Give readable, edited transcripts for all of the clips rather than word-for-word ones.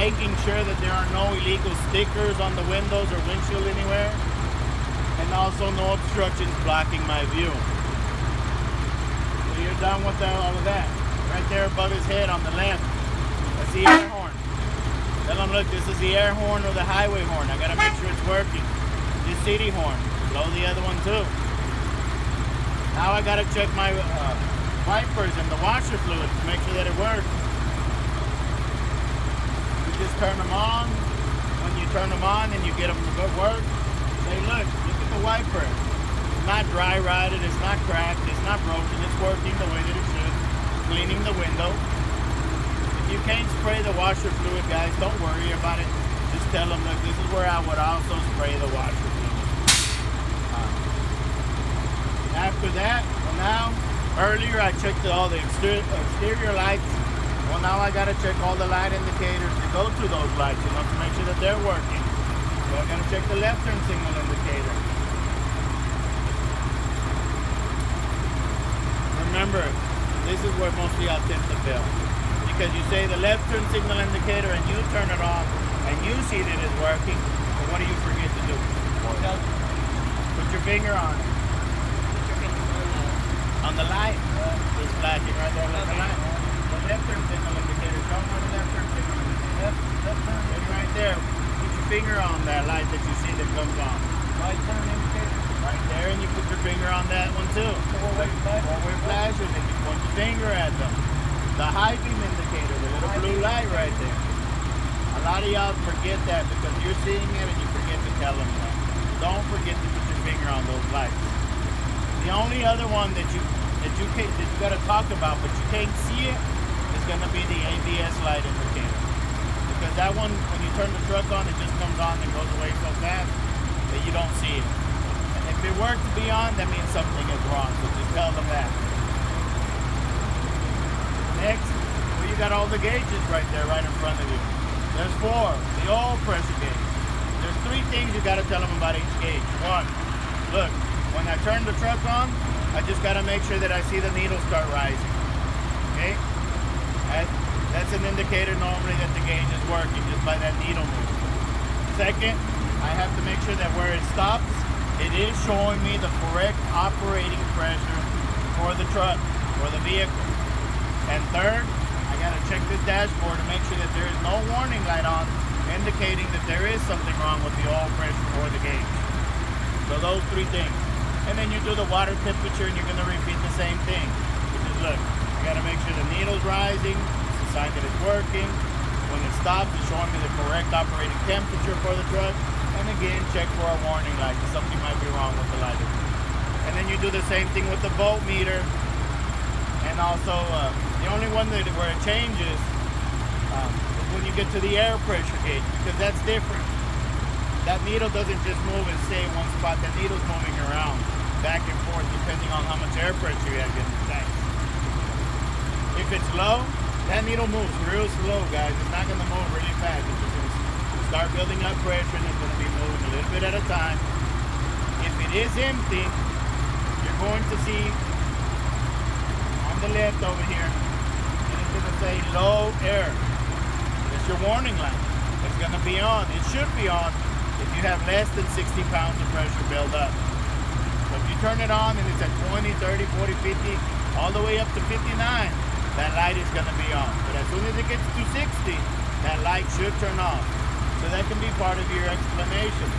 making sure that there are no illegal stickers on the windows or windshield anywhere, and also no obstructions blocking my view. So you're done with all of that. Right there above his head on the left, that's the air horn. Tell him, look, this is the air horn or the highway horn. I gotta make sure it's working. This city horn, blow the other one too. Now I gotta check my wipers and the washer fluid to make sure that it works. You just turn them on. When you turn them on and you get them to good work, say, look at the wiper. It's not dry rotted, it's not cracked, it's not broken, it's working the way that it should. Cleaning the window. If you can't spray the washer fluid, guys, don't worry about it. Just tell them, look, this is where I would also spray the washer fluid. After that, well now, earlier I checked all the exterior lights. Well, now I gotta check all the light indicators to go to those lights, to make sure that they're working. So I gotta check the left turn signal indicator. Remember, this is where mostly I'll tend to fail. Because you say the left turn signal indicator and you turn it on and you see that it's working, but what do you forget to do? Put your finger on it. On the light, it's flashing right there like the light. The left turn signal indicator, show me the left turn signal indicator. Left turn right there. Put your finger on that light that you see that comes on. Right turn indicator. Right there, and you put your finger on that one too. Four-way flashers, and you point your finger at them. The high beam indicator, the little blue light right there. A lot of y'all forget that because you're seeing it and you forget to tell them that. Don't forget to put your finger on those lights. The only other one that you got to talk about, but you can't see it, is going to be the ABS light indicator. Because that one, when you turn the truck on, it just comes on and goes away so fast that you don't see it. And if it were to be on, that means something is wrong. So just tell them that. Next, well, you got all the gauges right there, right in front of you. There's 4, the oil pressure gauge. There's 3 things you got to tell them about each gauge. 1, look. When I turn the truck on, I just got to make sure that I see the needle start rising. Okay? That's an indicator normally that the gauge is working, just by that needle move. Second, I have to make sure that where it stops, it is showing me the correct operating pressure for the truck, for the vehicle. And third, I got to check this dashboard to make sure that there is no warning light on, indicating that there is something wrong with the oil pressure or the gauge. So those 3 things. And then you do the water temperature and you're going to repeat the same thing. Which is, look, I got to make sure the needle's rising. It's a sign that it's working. When it stops, it's showing me the correct operating temperature for the truck. And again, check for a warning light, because something might be wrong with the light. And then you do the same thing with the voltmeter. And also, the only one where it changes is when you get to the air pressure gauge, because that's different. That needle doesn't just move and stay in one spot. That needle's moving around, back and forth, depending on how much air pressure you have in the tank. If it's low, that needle moves real slow, guys. It's not going to move really fast. It's just going to start building up pressure, and it's going to be moving a little bit at a time. If it is empty, you're going to see on the left over here, and it's going to say low air. It's your warning light. It's going to be on. It should be on if you have less than 60 pounds of pressure build up. So if you turn it on and it's at 20, 30, 40, 50, all the way up to 59, that light is going to be on. But as soon as it gets to 60, that light should turn off. So that can be part of your explanation.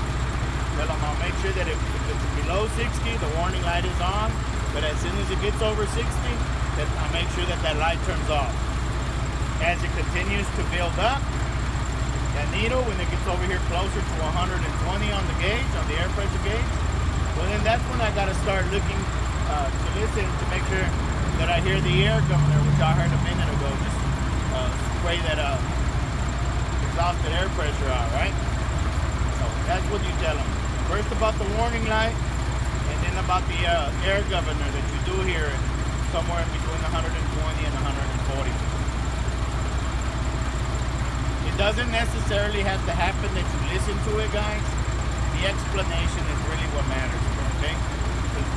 Tell them, I'll make sure that if it's below 60, the warning light is on. But as soon as it gets over 60, then I'll make sure that that light turns off. As it continues to build up, that needle, when it gets over here closer to 120 on the gauge, on the air pressure gauge, well then that's when I got to start looking to listen to make sure that I hear the air governor, which I heard a minute ago, just spray that exhausted air pressure out, right? So that's what you tell them. First about the warning light, and then about the air governor that you do hear somewhere in between 120 and 140. Doesn't necessarily have to happen that you listen to it, guys. The explanation is really what matters, okay?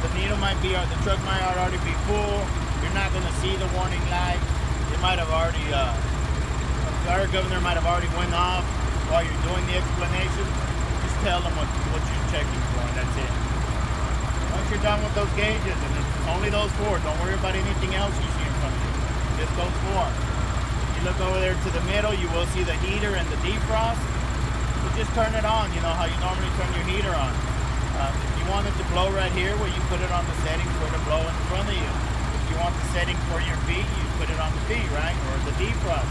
The needle might be, or the truck might already be full. You're not going to see the warning light. It might have already fire governor might have already went off while you're doing the explanation. Just tell them what you're checking for, and that's it. Once you're done with those gauges, and it's only those 4, don't worry about anything else you see in front of you. Just those 4. If you look over there to the middle, you will see the heater and the defrost. So just turn it on, you know how you normally turn your heater on. If you want it to blow right here, well, you put it on the settings for it to blow in front of you. If you want the setting for your V, you put it on the V, right? Or the defrost.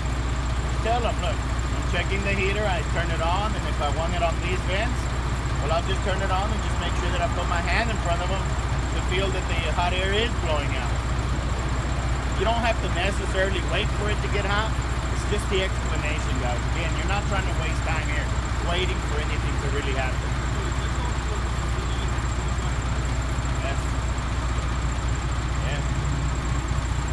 Just tell them, look, I'm checking the heater, I turn it on, and if I want it on these vents, well, I'll just turn it on and just make sure that I put my hand in front of them to feel that the hot air is blowing out. You don't have to necessarily wait for it to get hot. It's just the explanation, guys. Again, you're not trying to waste time here waiting for anything to really happen.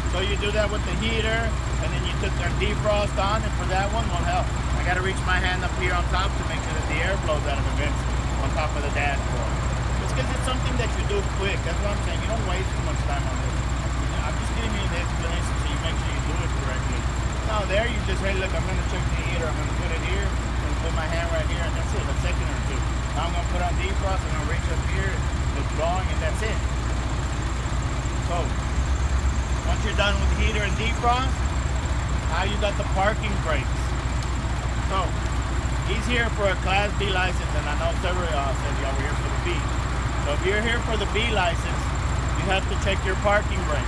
So you do that with the heater, and then you took their defrost on, and for that one, well, hell, I got to reach my hand up here on top to make sure that the air blows out of the vents on top of the dashboard. It's because it's something that you do quick. That's what I'm saying. You don't waste too much time on this. I'm just giving you the explanation so you make sure you do it correctly. Now there, you just, hey, look, I'm going to check the heater. I'm going to put it here. I'm going to put my hand right here, and that's it. A second or two. Now I'm going to put on defrost. I'm going to reach up here. It's blowing, and that's it. So once you're done with heater and defrost, now you got the parking brakes. So he's here for a Class B license, and I know several of y'all said y'all were here for the B. So if you're here for the B license, you have to check your parking brake.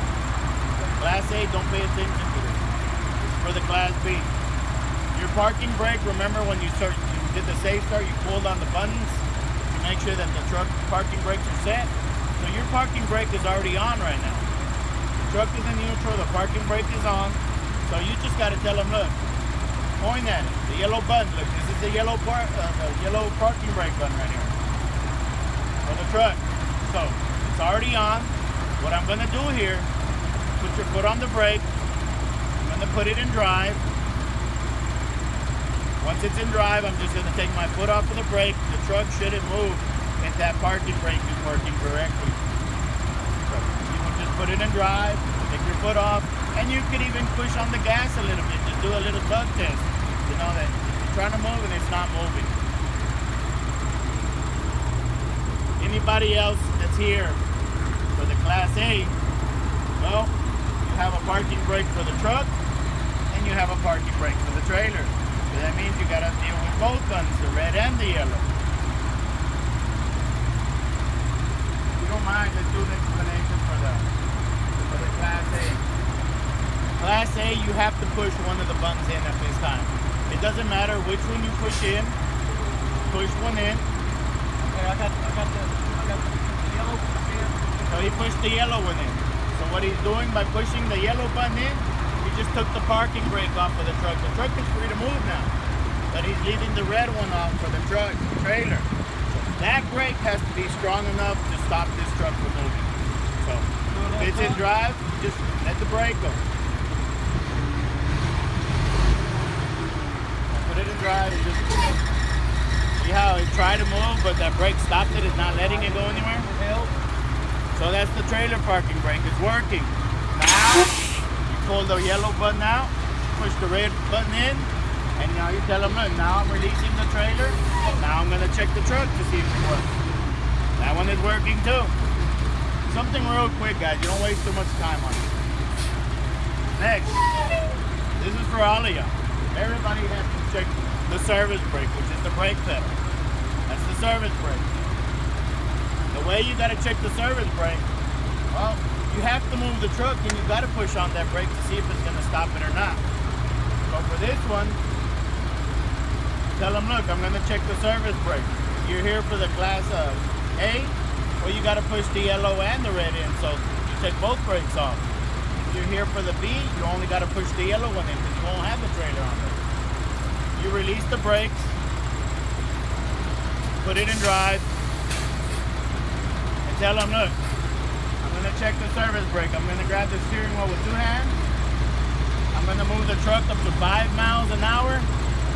Class A, don't pay attention to this. This is for the Class B. Your parking brake, remember when you did the safe start, you pulled on the buttons to make sure that the truck parking brakes are set. So your parking brake is already on right now. Truck is in neutral, the parking brake is on, so you just got to tell them, look, point at it, the yellow button, look, this is the yellow parking brake button right here for the truck. So it's already on. What I'm going to do here, put your foot on the brake, I'm going to put it in drive. Once it's in drive, I'm just going to take my foot off of the brake. The truck shouldn't move if that parking brake is working correctly. Just put it in drive, take your foot off, and you could even push on the gas a little bit. Just do a little tug test. You know that you're trying to move and it's not moving. Anybody else that's here for the Class A, well, you have a parking brake for the truck and you have a parking brake for the trailer. So that means you got to deal with both buttons, the red and the yellow. If you don't mind, let's do the explanation for the Class A. Class A, you have to push one of the buttons in at this time. It doesn't matter which one you push in. Push one in. Okay, I got the yellow in. So he pushed the yellow one in. So what he's doing by pushing the yellow button in, he just took the parking brake off of the truck. The truck is free to move now, but he's leaving the red one on for the truck, the trailer. That brake has to be strong enough to stop this truck from moving. So if it's in drive, just let the brake go. Put it in drive and just see how it tried to move, but that brake stopped it. It's not letting it go anywhere. So that's the trailer parking brake. It's working. Now you pull the yellow button out, push the red button in, and now you tell them, look, now I'm releasing the trailer, and now I'm going to check the truck to see if it works. That one is working too. Something real quick, guys. You don't waste too much time on it. Next, this is for all of y'all. Everybody has to check the service brake, which is the brake pedal. That's the service brake. The way you got to check the service brake, well, you have to move the truck and you got to push on that brake to see if it's going to stop it or not. So for this one, tell them, look, I'm going to check the service brake. You're here for the Class A, well, you got to push the yellow and the red in, so you take both brakes off. If you're here for the B, you only got to push the yellow one in because you won't have the trailer on there. You release the brakes, put it in drive, and tell them, look, I'm going to check the service brake. I'm going to grab the steering wheel with 2 hands. I'm going to move the truck up to 5 miles an hour.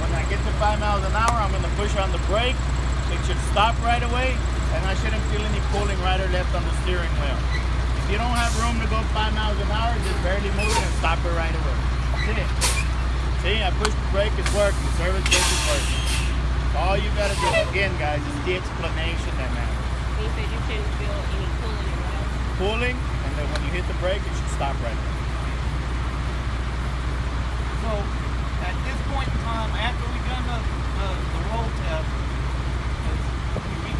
When I get to 5 miles an hour, I'm going to push on the brake. It should stop right away, and I shouldn't feel any pulling right or left on the steering wheel. If you don't have room to go 5 miles an hour, just barely move it and stop it right away. That's it. See, I pushed the brake, it's working. Service brake is working. So all you gotta do, again, guys, is the explanation that matters. You said you shouldn't feel any pulling around. Pulling, and then when you hit the brake, it should stop right there. So, at this point in time, after we've done the roll test, can we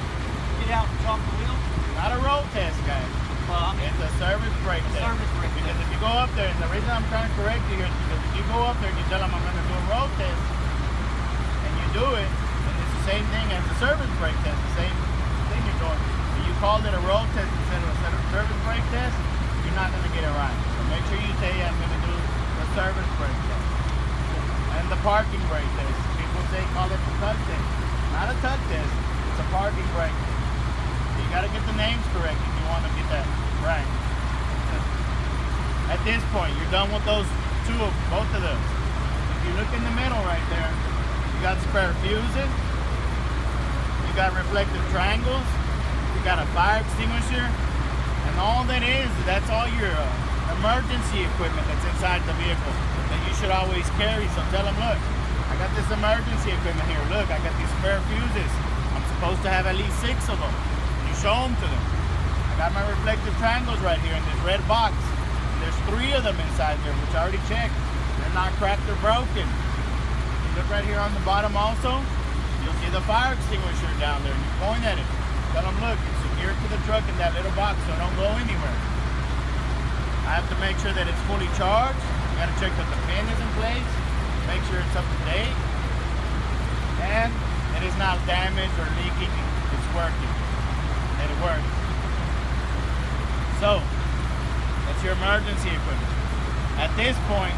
get out and chalk the wheel? Not a road test, guys. Well, I mean, It's a service brake test. service brake Because test. if you go up there, and the reason I'm trying to correct you here is because if you go up there and you tell them I'm going to do a road test, and you do it, and it's the same thing as the service brake test, the same thing you're doing. But you called it a road test instead of a service brake test, you're not going to get it right. So make sure you say I'm going to do the service brake test. And the parking brake test. People call it the tug test. Not a tug test, it's a parking brake test. You got to get the names correct if you want to get that right. At this point, you're done with both of those. If you look in the middle right there, you got spare fuses, you got reflective triangles, you got a fire extinguisher, and all that is, that's all your emergency equipment that's inside the vehicle that you should always carry. So tell them, look, I got this emergency equipment here. Look, I got these spare fuses. I'm supposed to have at least 6 of them. Show them to them. I got my reflective triangles right here in this red box. And there's 3 of them inside there, which I already checked. They're not cracked or broken. You look right here on the bottom also, you'll see the fire extinguisher down there, and you point at it. Tell them, look, it's secured to the truck in that little box, so don't go anywhere. I have to make sure that it's fully charged. You gotta check that the pin is in place, make sure it's up to date, and it is not damaged or leaking. It's working. And it works. So, that's your emergency equipment. At this point,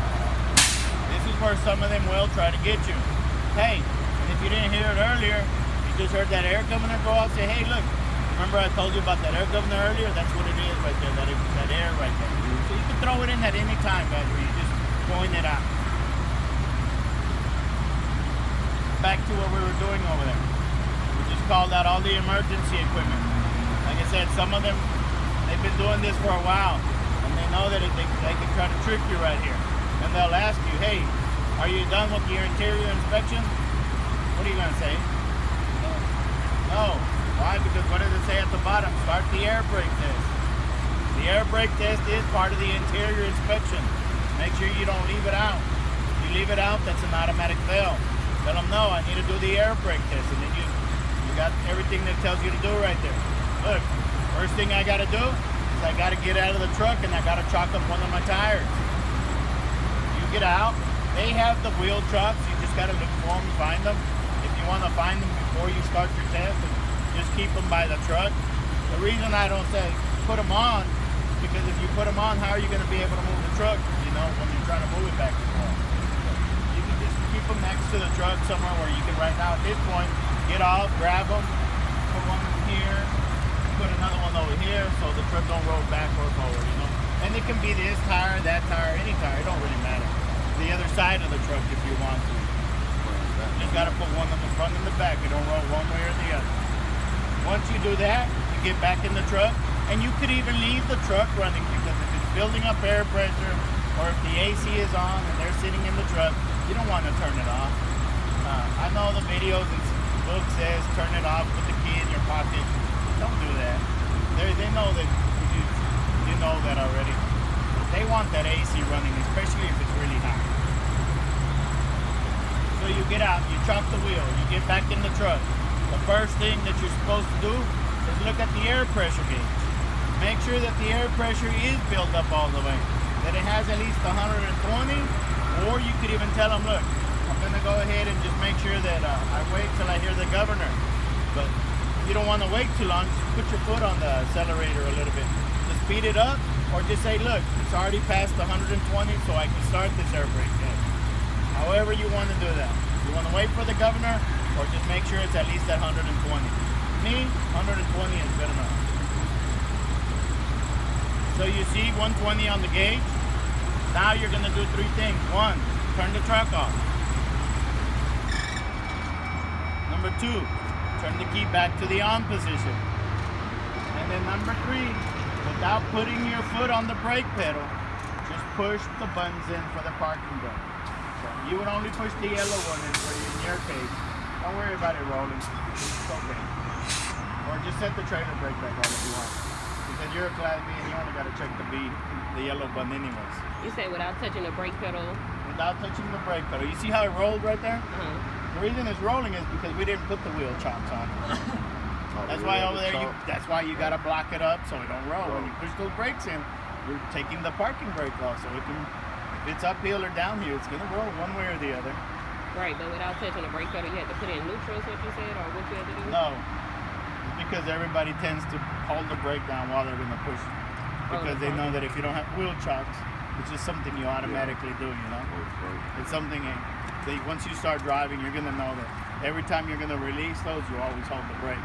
this is where some of them will try to get you. Hey, and if you didn't hear it earlier, you just heard that air governor go off, say, hey, look, remember I told you about that air governor earlier? That's what it is right there, that air right there. So you can throw it in at any time, guys, where you just point it out. Back to what we were doing over there. We just called out all the emergency equipment. Like I said, some of them, they've been doing this for a while, and they know that they can try to trick you right here. And they'll ask you, hey, are you done with your interior inspection? What are you going to say? No. Why? Because what does it say at the bottom? Start the air brake test. The air brake test is part of the interior inspection. Make sure you don't leave it out. If you leave it out, that's an automatic fail. Tell them, no, I need to do the air brake test. And then you got everything that tells you to do right there. Look, first thing I gotta do is I gotta get out of the truck and I gotta chalk up one of my tires. You get out, they have the wheel chocks, you just gotta look for them, find them. If you wanna find them before you start your test, just keep them by the truck. The reason I don't say put them on, because if you put them on, how are you gonna be able to move the truck, when you're trying to move it back and forth? You can just keep them next to the truck somewhere where you can right now at this point, get off, grab them, put one here, put another one over here so the truck don't roll back or forward, And it can be this tire, that tire, any tire, it don't really matter. The other side of the truck if you want to. You just gotta put one in the front and the back. It don't roll one way or the other. Once you do that, you get back in the truck, and you could even leave the truck running because if it's building up air pressure or if the AC is on and they're sitting in the truck, you don't want to turn it off. I know the videos and book says turn it off, put the key in your pocket. Don't do that. They know that you know that already. They want that AC running, especially if it's really hot. So you get out, you chalk the wheel, you get back in the truck. The first thing that you're supposed to do is look at the air pressure gauge. Make sure that the air pressure is built up all the way, that it has at least 120, or you could even tell them, look, I'm gonna go ahead and just make sure that I wait till I hear the governor. But you don't want to wait too long, just put your foot on the accelerator a little bit to speed it up, or just say, look, it's already past 120, so I can start this air brake test. However you want to do that. You want to wait for the governor, or just make sure it's at least at 120. Me, 120 is good enough. So you see 120 on the gauge. Now you're going to do 3 things. 1, turn the truck off. Number 2, turn the key back to the on position. And then number 3, without putting your foot on the brake pedal, just push the buttons in for the parking brake. So you would only push the yellow one in your case. Don't worry about it rolling. It's okay. Or just set the trailer brake back on if you want. Because you're a Class B and you only got to check the yellow button anyways. You say without touching the brake pedal? Without touching the brake pedal. You see how it rolled right there? Uh-huh. The reason it's rolling is because we didn't put the wheel chocks on. That's why over there, that's why you gotta block it up so it don't roll. When you push those brakes in, you're taking the parking brake off, so it can, if it's uphill or down here, it's gonna roll one way or the other. Right, but without touching the brake pedal, you had to put it in neutral, is what you said, or what you had to do? No, it's because everybody tends to hold the brake down while they're gonna push, because they know that if you don't have wheel chocks, it's just something you automatically do, you know. It's something once you start driving, you're gonna know that every time you're gonna release those, you always hold the brake.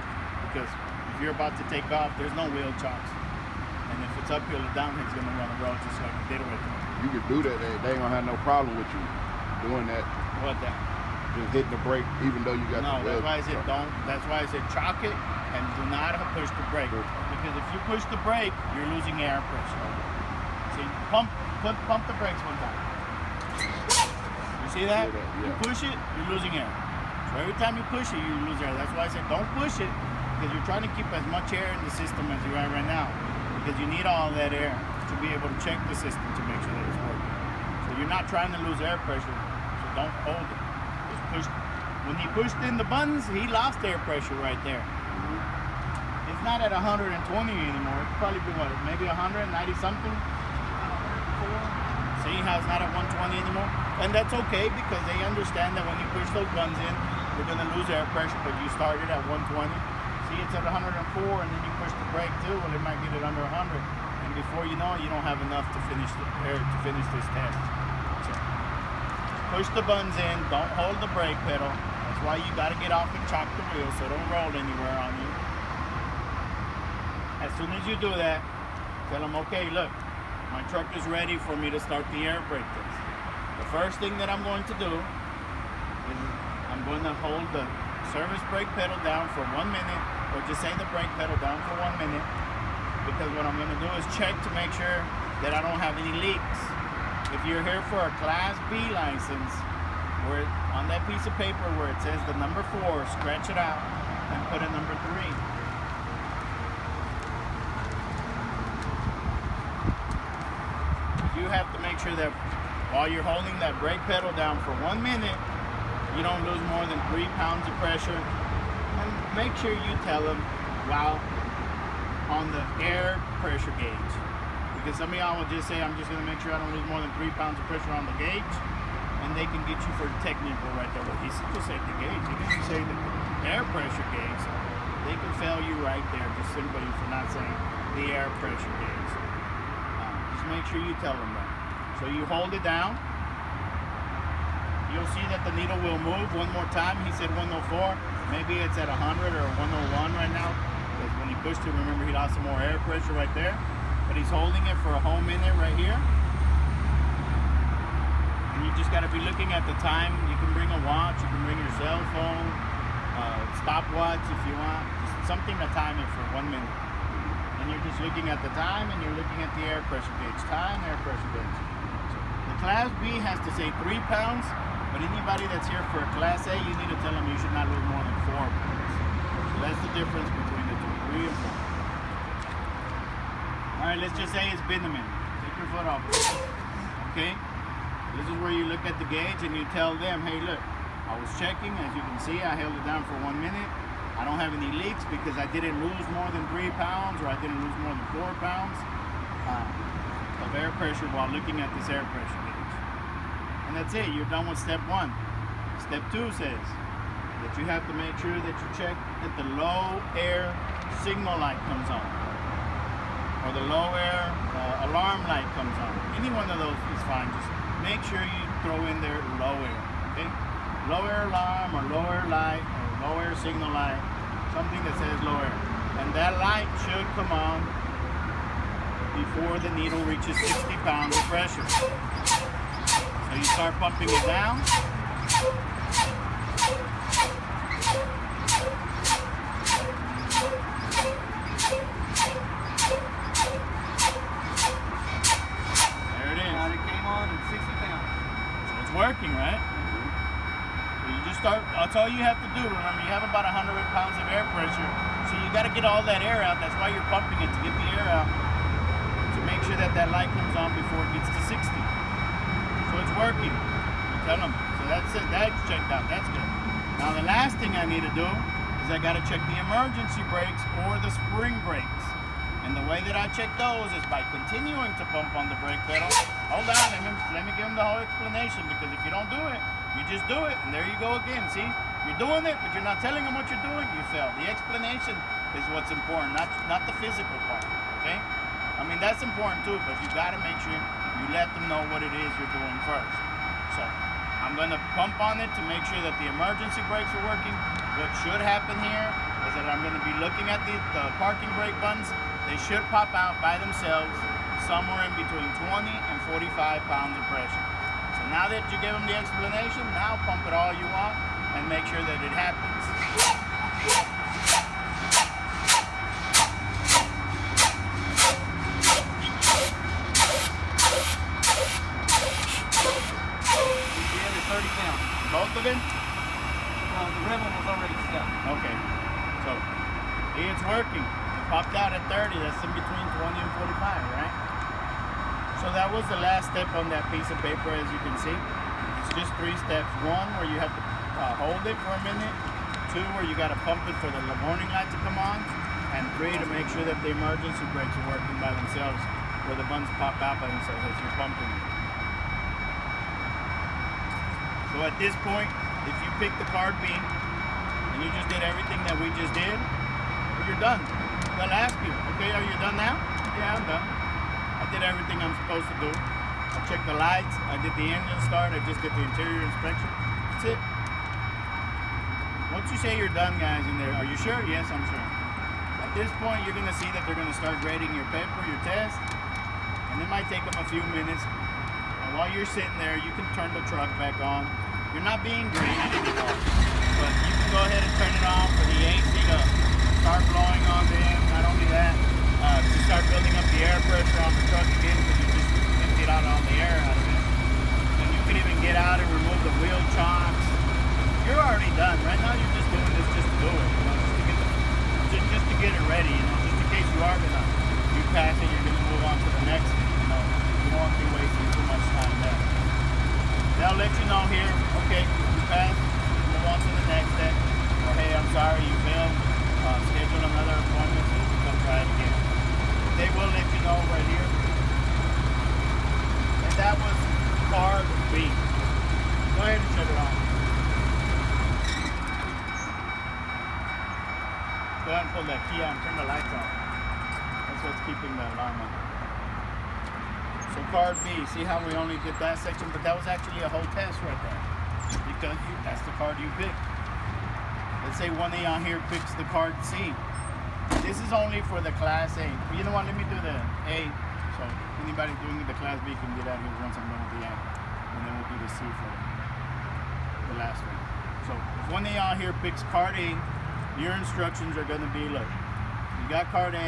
Because if you're about to take off, there's no wheel chocks. And if it's uphill or downhill, it's going to run the road just like it did with it. You could do that, they ain't going to have no problem with you doing that. What that? Just hitting the brake even though you got the wheel. No, that's why I said chalk it and do not push the brake. Because if you push the brake, you're losing air pressure. See, pump the brakes one time. You see that? Yeah. You push it, you're losing air. So every time you push it, you lose air. That's why I said don't push it. Because you're trying to keep as much air in the system as you are right now. Because you need all that air to be able to check the system to make sure that it's working. So you're not trying to lose air pressure, so don't hold it. Just push. When he pushed in the buttons, he lost air pressure right there. It's not at 120 anymore. It's probably been what, maybe 190 something? See how it's not at 120 anymore? And that's okay because they understand that when you push those buttons in, you're going to lose air pressure, but you started at 120. See, it's at 104, and then you push the brake too, well, it might get it under 100. And before you know it, you don't have enough to finish this test. So, push the buttons in, don't hold the brake pedal. That's why you got to get off and chock the wheel so it don't roll anywhere on you. As soon as you do that, tell them, okay, look, my truck is ready for me to start the air brake test. The first thing that I'm going to do is I'm going to hold the service brake pedal down for 1 minute, or just say the brake pedal down for 1 minute, because what I'm going to do is check to make sure that I don't have any leaks. If you're here for a Class B license, where on that piece of paper where it says the number 4, scratch it out and put a number 3. You have to make sure that while you're holding that brake pedal down for 1 minute, you don't lose more than 3 pounds of pressure. And make sure you tell them while on the air pressure gauge. Because some of y'all will just say, I'm just going to make sure I don't lose more than 3 pounds of pressure on the gauge. And they can get you for technical right there. But he just said the gauge. He didn't say the air pressure gauge. They can fail you right there just simply for not saying the air pressure gauge. Just make sure you tell them that. So you hold it down. You'll see that the needle will move one more time. He said 104. Maybe it's at 100 or 101 right now. Because when he pushed it, remember he lost some more air pressure right there. But he's holding it for a whole minute right here. And you just got to be looking at the time. You can bring a watch. You can bring your cell phone. Stopwatch if you want. Just something to time it for 1 minute. And you're just looking at the time and you're looking at the air pressure gauge. Time, air pressure gauge. So the Class B has to say 3 pounds. But anybody that's here for a Class A, you need to tell them you should not lose more than 4 pounds. So that's the difference between the two, 3 and 4. All right, let's just say it's been a minute. Take your foot off. Okay? This is where you look at the gauge and you tell them, hey, look, I was checking. As you can see, I held it down for 1 minute. I don't have any leaks because I didn't lose more than 3 pounds or I didn't lose more than 4 pounds of air pressure while looking at this air pressure gauge. And that's it, you're done with step 1. Step 2 says that you have to make sure that you check that the low air signal light comes on. Or the low air alarm light comes on. Any one of those is fine. Just make sure you throw in there low air. Okay? Low air alarm or low air light or low air signal light. Something that says low air. And that light should come on before the needle reaches 60 pounds of pressure. So you start pumping it down. There it is. It came on at 60 pounds. So it's working, right? have to do, remember, you have about 100 pounds of air pressure, so you got to get all that air out. That's why you're pumping it, to get the air out, to make sure that that light comes on before it gets to 60. So it's working. You tell them. So that's it. That's checked out. That's good. Now the last thing I need to do is I got to check the emergency brakes or the spring brakes. And the way that I check those is by continuing to pump on the brake pedal. Hold on, let me give him the whole explanation, because if you don't do it, you just do it, and there you go again. See, you're doing it, but you're not telling them what you're doing, you fail. The explanation is what's important, not the physical part, okay? I mean, that's important too, but you gotta make sure you let them know what it is you're doing first. So, I'm gonna pump on it to make sure that the emergency brakes are working. What should happen here is that I'm gonna be looking at the parking brake buttons. They should pop out by themselves somewhere in between 20 and 45 pounds of pressure. So now that you give them the explanation, now pump it all you want and make sure that it happens. CDL is 30 pounds. Both of them? Well, the rim one was already set. Okay. So, it's working. Popped out at 30, that's in between 20 and 45, right? So that was the last step on that piece of paper, as you can see. It's just 3 steps. 1, where you have to hold it for a minute. 2, where you got to pump it for the warning light to come on. And 3, to make sure that the emergency brakes are working by themselves, where the buttons pop out by themselves as you're pumping it. So at this point, if you pick the card B, and you just did everything that we just did, you're done. They'll ask you, okay, are you done now? Yeah, I'm done. I did everything I'm supposed to do. I checked the lights, I did the engine start, I just did the interior inspection. That's it. Once you say you're done, guys, in there, are you sure? Yes, I'm sure. At this point, you're gonna see that they're gonna start grading your paper, your test, and it might take them a few minutes. And while you're sitting there, you can turn the truck back on. You're not being graded anymore, but you can go ahead and turn it on for the AC to start blowing on them. Not only that, to start building up the air pressure on the truck again, because you just emptied out all the air out of it. And you can even get out and remove the wheel chocks. You're already done. Right now, you're just doing this just to do it, you know, just to get it ready, you know, just in case you are gonna pass it, you're gonna move on to the next thing, you know. You don't want to be wasting too much time there. They'll let you know here, okay, you passed, move on to the next step. Or hey, I'm sorry, you failed. Schedule another appointment so you can come try it again. They will let you know right here. And that was card B. Go ahead and shut it off. Go ahead and pull that key out and turn the lights on. That's what's keeping the alarm on. So card B, see how we only did that section, but that was actually a whole test right there. Because that's the card you picked. Let's say one of y'all here picks the card C. This is only for the Class A. But you know what? Let me do the A. So anybody doing the Class B can get out here once I'm done with the A. And then we'll do the C for the last one. So if one of y'all here picks card A, your instructions are going to be, look, you got card A.